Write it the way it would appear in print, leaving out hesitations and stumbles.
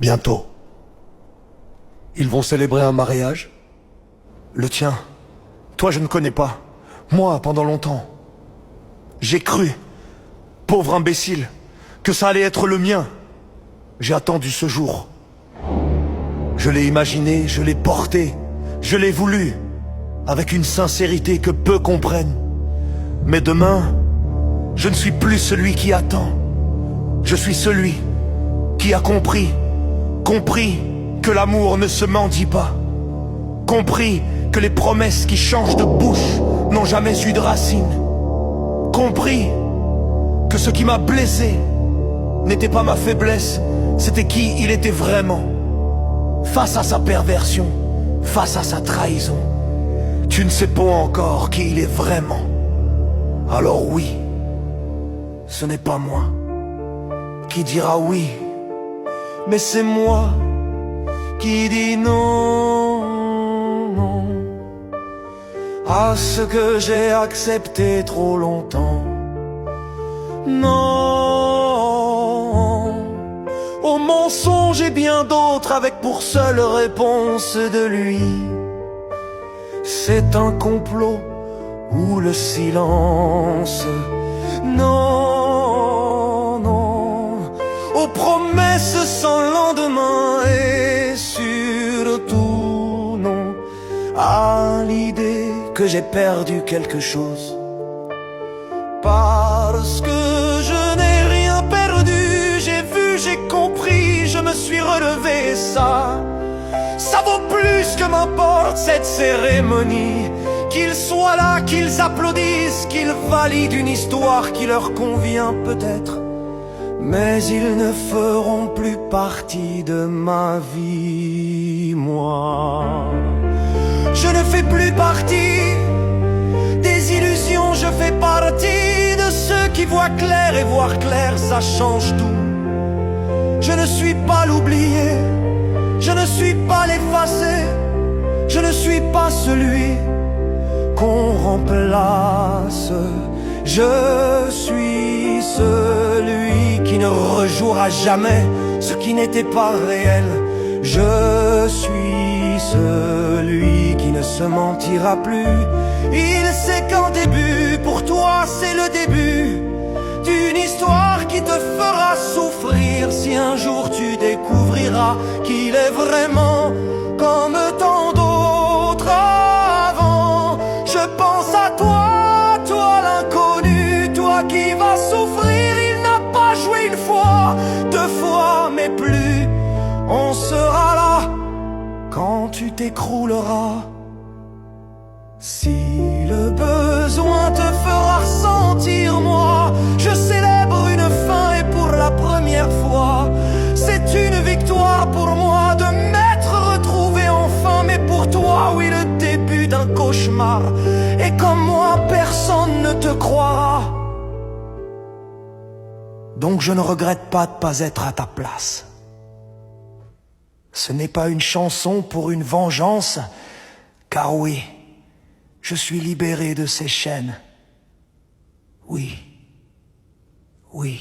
Bientôt. Ils vont célébrer un mariage. Le tien. Toi, je ne connais pas. Moi, pendant longtemps. J'ai cru, pauvre imbécile, que ça allait être le mien. J'ai attendu ce jour. Je l'ai imaginé, je l'ai porté, je l'ai voulu, avec une sincérité que peu comprennent. Mais demain, je ne suis plus celui qui attend. Je suis celui qui a compris que l'amour ne se mendie pas. Compris que les promesses qui changent de bouche n'ont jamais eu de racines. Compris que ce qui m'a blessé n'était pas ma faiblesse, c'était qui il était vraiment. Face à sa perversion, face à sa trahison, tu ne sais pas encore qui il est vraiment. Alors oui, ce n'est pas moi qui dira oui, mais c'est moi qui dis non, non à ce que j'ai accepté trop longtemps. Non, au mensonge et bien d'autres avec pour seule réponse de lui. C'est un complot ou le silence. Non, non, aux promesses sans lendemain et surtout non à l'idée que j'ai perdu quelque chose. Parce que je n'ai rien perdu, j'ai vu, j'ai compris, je me suis relevé, ça vaut plus que m'importe cette cérémonie. Qu'ils soient là, qu'ils applaudissent, qu'ils valident une histoire qui leur convient peut-être, mais ils ne feront plus partie de ma vie, moi. Je ne fais plus partie des illusions, je fais partie de ceux qui voient clair, et voir clair ça change tout. Je ne suis pas l'oublié, je ne suis pas l'effacé, je ne suis pas celui qu'on remplace. Je suis celui qui ne rejouera jamais ce qui n'était pas réel. Je suis celui qui ne se mentira plus. Il sait qu'en début, pour toi c'est le début d'une histoire qui te fera souffrir. Si un jour tu découvriras qu'il est vraiment comme tant d'autres avant, je pense à toi, toi l'inconnu, toi qui vas souffrir. Il n'a pas joué une fois, deux fois, mais plus. On sera là quand tu t'écrouleras. Si le besoin te fera ressentir, moi je célèbre une fin, et pour la première fois c'est une victoire pour moi de m'être retrouvé enfin. Mais pour toi, oui, le début d'un cauchemar. Et comme moi, personne ne te croira. Donc je ne regrette pas de pas être à ta place. Ce n'est pas une chanson pour une vengeance, car oui, je suis libéré de ces chaînes. Oui, oui.